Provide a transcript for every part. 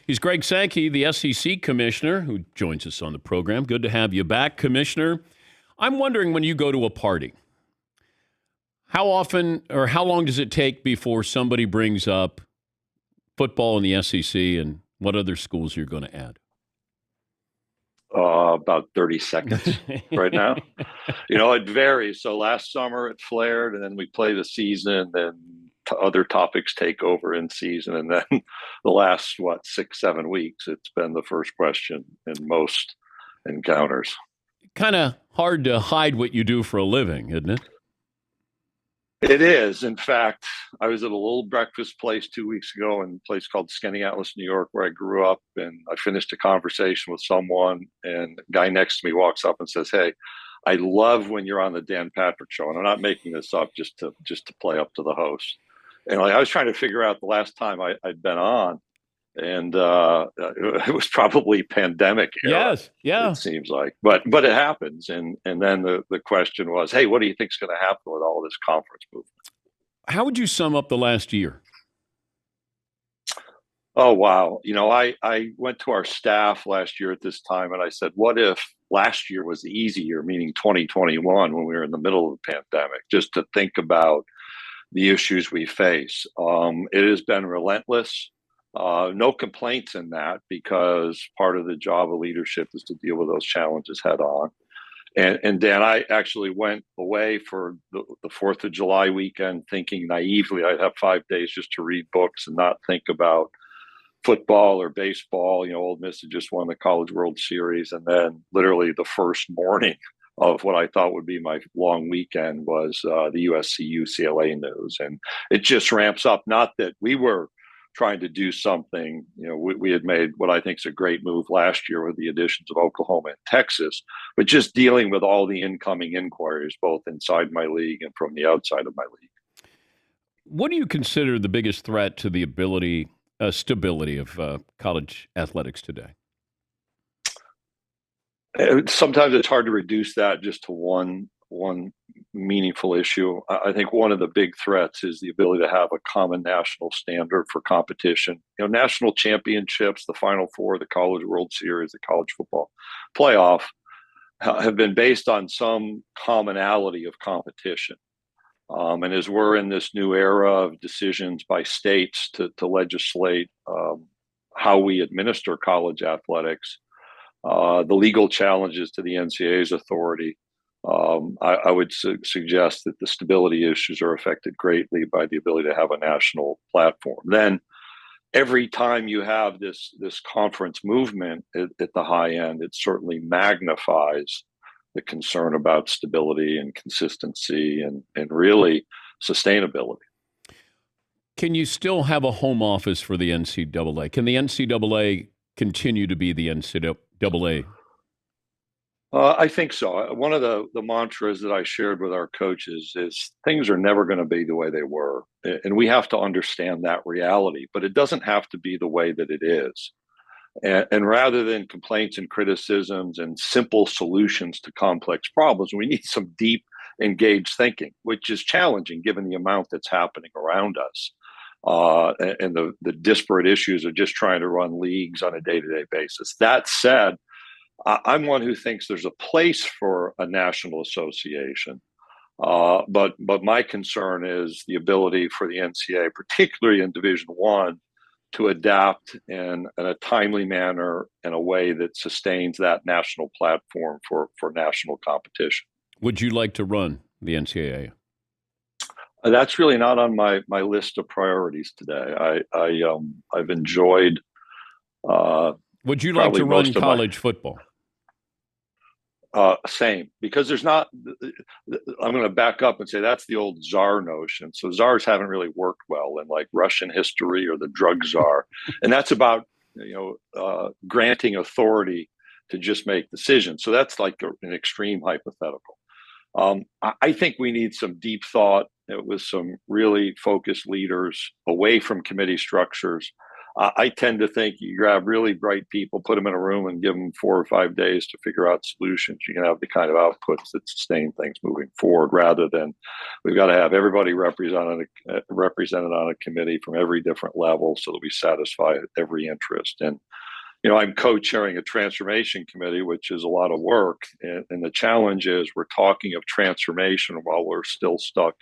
He's Greg Sankey, the SEC commissioner, who joins us on the program. Good to have you back, Commissioner. I'm wondering, when you go to a party, how often or how long does it take before somebody brings up football in the SEC and what other schools you're going to add? About 30 seconds right now. It varies. So last summer it flared, and then we play the season, and other topics take over in season. And then the last, 6-7 weeks, it's been the first question in most encounters. Kind of hard to hide what you do for a living, isn't it? It is. In fact, I was at a little breakfast place 2 weeks ago in a place called Skaneateles, New York, where I grew up. And I finished a conversation with someone, and the guy next to me walks up and says, "Hey, I love when you're on the Dan Patrick Show." And I'm not making this up just to play up to the host. And I was trying to figure out the last time I'd been on. And it was probably pandemic era. Yes, yeah. It seems like, but it happens. And then the question was, hey, what do you think is going to happen with all this conference movement? How would you sum up the last year? Oh, wow. I went to our staff last year at this time, and I said, what if last year was the easy year, meaning 2021, when we were in the middle of the pandemic, just to think about the issues we face. It has been relentless. No complaints in that, because part of the job of leadership is to deal with those challenges head on. And Dan, I actually went away for the 4th of July weekend thinking naively I'd have 5 days just to read books and not think about football or baseball. Ole Miss had just won the College World Series. And then literally the first morning of what I thought would be my long weekend was the USC-UCLA news. And it just ramps up. Not that we were trying to do something. We had made what I think is a great move last year with the additions of Oklahoma and Texas, but just dealing with all the incoming inquiries, both inside my league and from the outside of my league. What do you consider the biggest threat to the stability of college athletics today? Sometimes it's hard to reduce that just to one meaningful issue. I think one of the big threats is the ability to have a common national standard for competition. National championships, the Final Four, the College World Series, the college football playoff have been based on some commonality of competition. And as we're in this new era of decisions by states to legislate how we administer college athletics, the legal challenges to the NCAA's authority, I would suggest that the stability issues are affected greatly by the ability to have a national platform. Then every time you have this conference movement at the high end, it certainly magnifies the concern about stability and consistency and really sustainability. Can you still have a home office for the NCAA? Can the NCAA continue to be the NCAA? I think so. One of the mantras that I shared with our coaches is things are never going to be the way they were. And we have to understand that reality, but it doesn't have to be the way that it is. And rather than complaints and criticisms and simple solutions to complex problems, we need some deep, engaged thinking, which is challenging given the amount that's happening around us. And the disparate issues of just trying to run leagues on a day-to-day basis. That said, I'm one who thinks there's a place for a national association. But my concern is the ability for the NCAA, particularly in Division I, to adapt in a timely manner in a way that sustains that national platform for national competition. Would you like to run the NCAA? That's really not on my list of priorities today. I've enjoyed. Would you like to run college football? Same, because there's not. I'm going to back up and say that's the old czar notion. So czars haven't really worked well in like Russian history or the drug czar, and that's about granting authority to just make decisions. So that's like an extreme hypothetical. I think we need some deep thought with some really focused leaders away from committee structures I tend to think you grab really bright people, put them in a room, and give them 4 or 5 days to figure out solutions. You can have the kind of outputs that sustain things moving forward, rather than we've got to have everybody represented on a committee from every different level so that we satisfy every interest. And I'm co-chairing a transformation committee, which is a lot of work. And the challenge is we're talking of transformation while we're still stuck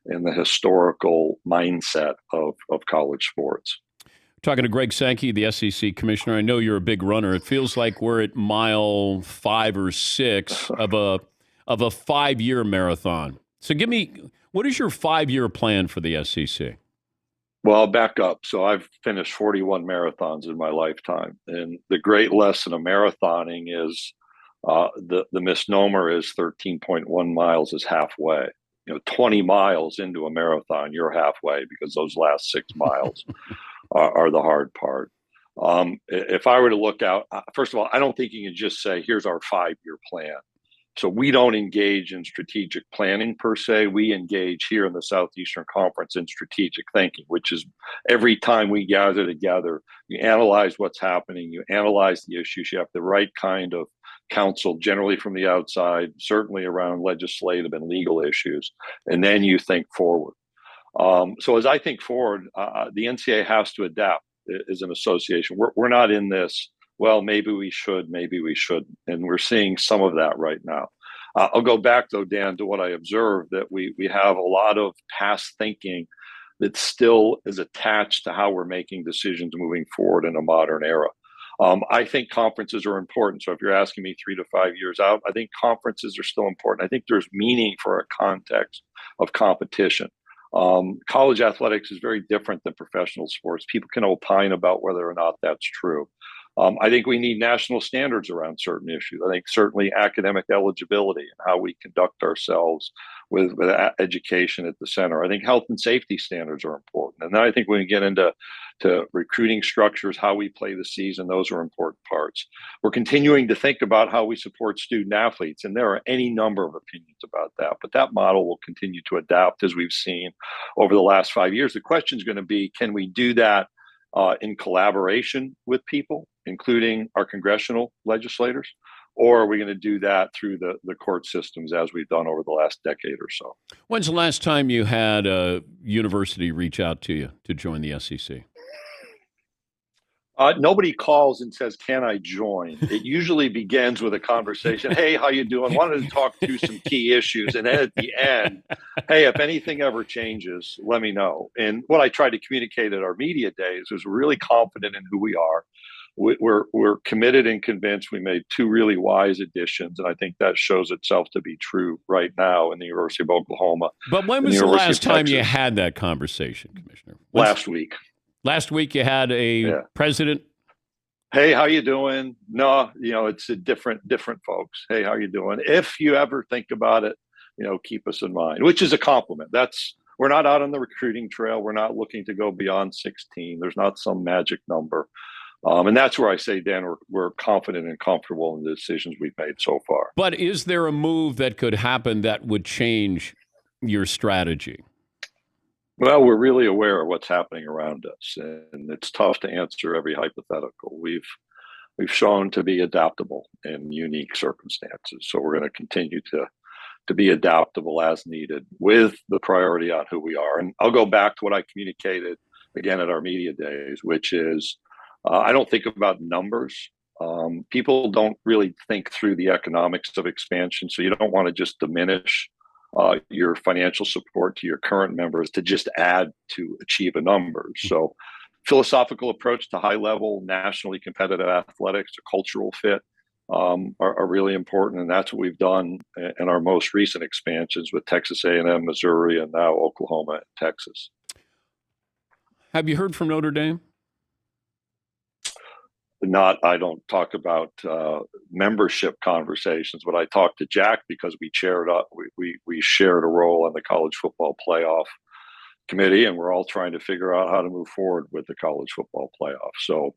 in the historical mindset of college sports. Talking to Greg Sankey, the SEC commissioner. I know you're a big runner. It feels like we're at mile 5 or 6 of a 5-year marathon. So what is your 5-year plan for the SEC? Well, I'll back up. So I've finished 41 marathons in my lifetime. And the great lesson of marathoning is the misnomer is 13.1 miles is halfway. 20 miles into a marathon, you're halfway, because those last 6 miles are the hard part. If I were to look out, first of all, I don't think you can just say, here's our 5-year plan. So we don't engage in strategic planning per se. We engage here in the Southeastern Conference in strategic thinking, which is every time we gather together, you analyze what's happening, you analyze the issues, you have the right kind of counsel, generally from the outside, certainly around legislative and legal issues, and then you think forward. So as I think forward, the NCAA has to adapt as an association. We're not in this, well, maybe we should, maybe we shouldn't. And we're seeing some of that right now. I'll go back, though, Dan, to what I observed, that we have a lot of past thinking that still is attached to how we're making decisions moving forward in a modern era. I think conferences are important. So if you're asking me 3 to 5 years out, I think conferences are still important. I think there's meaning for a context of competition. College athletics is very different than professional sports. People can opine about whether or not that's true. I think we need national standards around certain issues. I think certainly academic eligibility and how we conduct ourselves with education at the center. I think health and safety standards are important. And then I think when we get into recruiting structures, how we play the season, those are important parts. We're continuing to think about how we support student athletes, and there are any number of opinions about that. But that model will continue to adapt, as we've seen over the last 5 years. The question is going to be, can we do that in collaboration with people, including our congressional legislators, or are we going to do that through the court systems as we've done over the last decade or so? When's the last time you had a university reach out to you to join the SEC? Nobody calls and says, can I join? It usually begins with a conversation. Hey, how you doing? Wanted to talk through some key issues. And then at the end, hey, if anything ever changes, let me know. And what I tried to communicate at our media days was we're really confident in who we are. We're committed and convinced. We made 2 really wise additions, and I think that shows itself to be true right now in the University of Oklahoma. But when was the last time you had that conversation, Commissioner? Last week. Last week you had a president. Hey, how you doing? No, it's a different folks. Hey, how you doing? If you ever think about it, keep us in mind, which is a compliment. We're not out on the recruiting trail. We're not looking to go beyond 16. There's not some magic number. And that's where I say, Dan, we're confident and comfortable in the decisions we've made so far. But is there a move that could happen that would change your strategy? Well, we're really aware of what's happening around us, and it's tough to answer every hypothetical. We've shown to be adaptable in unique circumstances, so we're going to continue to be adaptable as needed, with the priority on who we are. And I'll go back to what I communicated again at our media days, which is I don't think about numbers. People don't really think through the economics of expansion, so you don't want to just diminish your financial support to your current members to just add to achieve a number. So philosophical approach to high level, nationally competitive athletics, a cultural fit are really important. And that's what we've done in our most recent expansions with Texas A&M, Missouri, and now Oklahoma and Texas. Have you heard from Notre Dame? I don't talk about membership conversations, but I talked to Jack because we shared a role on the college football playoff committee, and we're all trying to figure out how to move forward with the college football playoff. So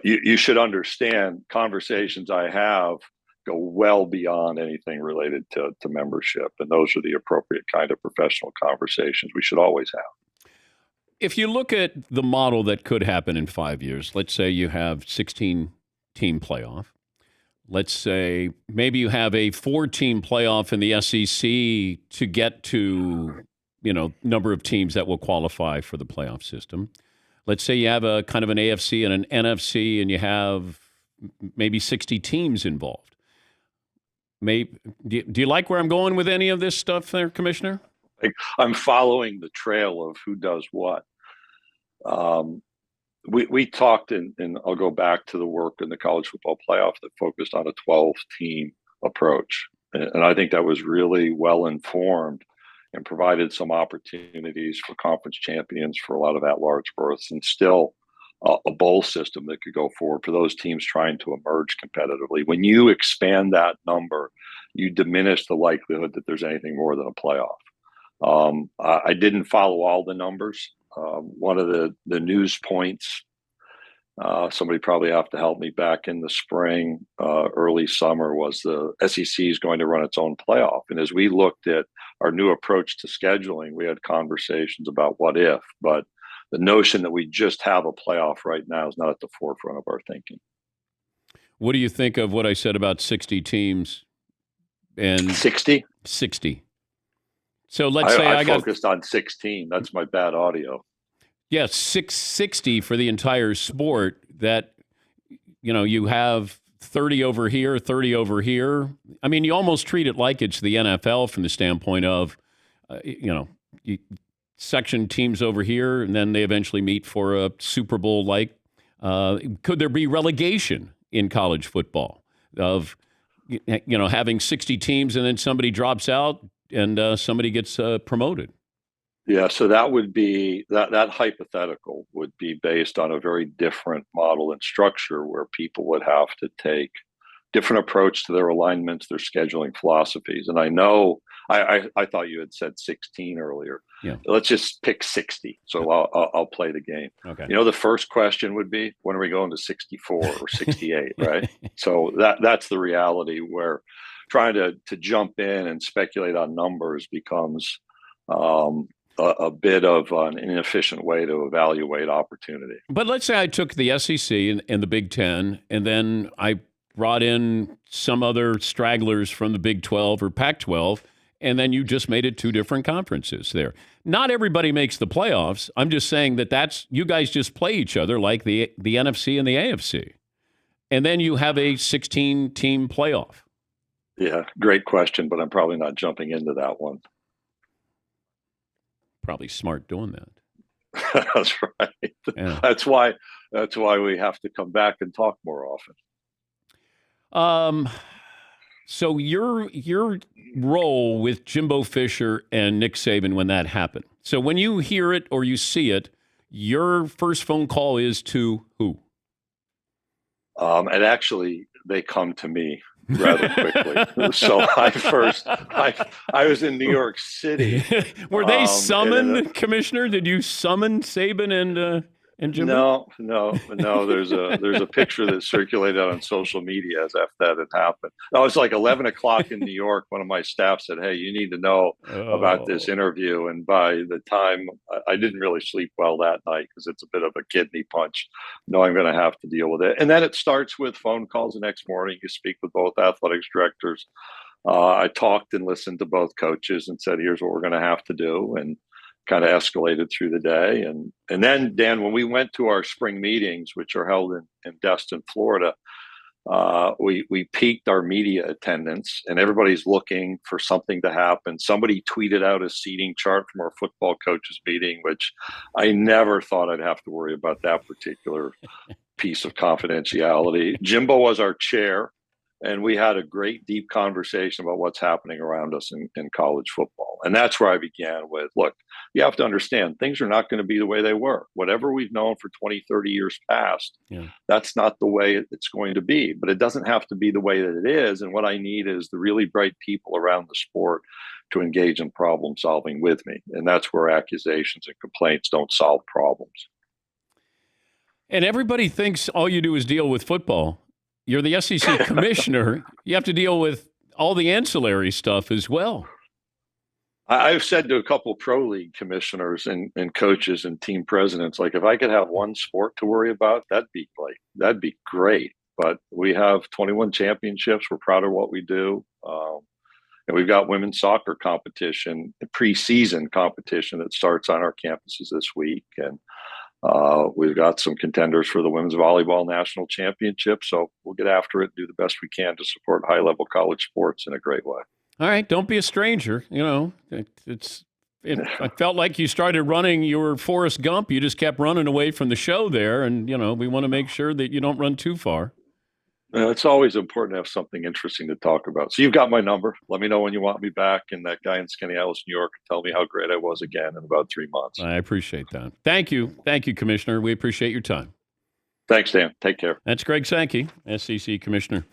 you should understand conversations I have go well beyond anything related to membership, and those are the appropriate kind of professional conversations we should always have. If you look at the model that could happen in 5 years, let's say you have 16-team playoff. Let's say maybe you have a 4-team playoff in the SEC to get to, number of teams that will qualify for the playoff system. Let's say you have a kind of an AFC and an NFC, and you have maybe 60 teams involved. Do you like where I'm going with any of this stuff there, Commissioner? I'm following the trail of who does what. We talked, and I'll go back to the work in the college football playoff that focused on a 12-team approach. And I think that was really well informed and provided some opportunities for conference champions for a lot of at-large berths, and still a bowl system that could go forward for those teams trying to emerge competitively. When you expand that number, you diminish the likelihood that there's anything more than a playoff. I didn't follow all the numbers. One of the news points, somebody probably have to help me, back in the spring, early summer, was the SEC is going to run its own playoff. And as we looked at our new approach to scheduling, we had conversations about what if, but the notion that we just have a playoff right now is not at the forefront of our thinking. What do you think of what I said about 60 teams? And 60? 60. So let's say I focused on 16. That's my bad audio. Yes, 660 for the entire sport. That, you have 30 over here, 30 over here. I mean, you almost treat it like it's the NFL from the standpoint of, section teams over here, and then they eventually meet for a Super Bowl. Could there be relegation in college football of, having 60 teams and then somebody drops out and somebody gets promoted? Yeah, so that would be that hypothetical would be based on a very different model and structure, where people would have to take different approach to their alignments, their scheduling philosophies. And I know I thought you had said 16 earlier. Yeah. Let's just pick 60. So I'll play the game. Okay. The first question would be, when are we going to 64 or 68, right? So that's the reality, where trying to jump in and speculate on numbers becomes a bit of an inefficient way to evaluate opportunity. But let's say I took the SEC and the Big Ten, and then I brought in some other stragglers from the Big 12 or Pac-12, and then you just made it two different conferences there. Not everybody makes the playoffs. I'm just saying that's you guys just play each other like the NFC and the AFC. And then you have a 16-team playoff. Yeah, great question, but I'm probably not jumping into that one. Probably smart doing that. That's right. Yeah. That's why we have to come back and talk more often. So your role with Jimbo Fisher and Nick Saban when that happened. So when you hear it or you see it, your first phone call is to who? And actually, they come to me rather quickly. So I was in New York City. Were they summoned, Commissioner? Did you summon Saban and Jimbo? No. There's a picture that circulated on social media as if that had happened. It was like 11 o'clock in New York. One of my staff said, "Hey, you need to know about this interview." And by the time, I didn't really sleep well that night, because it's a bit of a kidney punch, knowing I'm going to have to deal with it. And then it starts with phone calls the next morning. You speak with both athletics directors. I talked and listened to both coaches and said, "Here's what we're going to have to do," and kind of escalated through the day. And then, Dan, when we went to our spring meetings, which are held in Destin, Florida, we peaked our media attendance, and everybody's looking for something to happen. Somebody tweeted out a seating chart from our football coaches meeting, which I never thought I'd have to worry about that particular piece of confidentiality. Jimbo was our chair, and we had a great, deep conversation about what's happening around us in college football. And that's where I began with, look, you have to understand, things are not going to be the way they were. Whatever we've known for 20, 30 years past, that's not the way it's going to be. But it doesn't have to be the way that it is. And what I need is the really bright people around the sport to engage in problem solving with me. And that's where accusations and complaints don't solve problems. And everybody thinks all you do is deal with football. You're the SEC commissioner. You have to deal with all the ancillary stuff as well. I've said to a couple of pro league commissioners and coaches and team presidents, like if I could have one sport to worry about, that'd be great. But we have 21 championships. We're proud of what we do. And we've got women's soccer competition, preseason competition that starts on our campuses this week. And we've got some contenders for the women's volleyball national championship. So we'll get after it and do the best we can to support high level college sports in a great way. All right, don't be a stranger. I felt like you started running your Forrest Gump. You just kept running away from the show there, and we want to make sure that you don't run too far. It's always important to have something interesting to talk about. So you've got my number. Let me know when you want me back. And that guy in Skaneateles, New York, tell me how great I was again in about 3 months. I appreciate that. Thank you, Commissioner. We appreciate your time. Thanks, Dan. Take care. That's Greg Sankey, SEC Commissioner.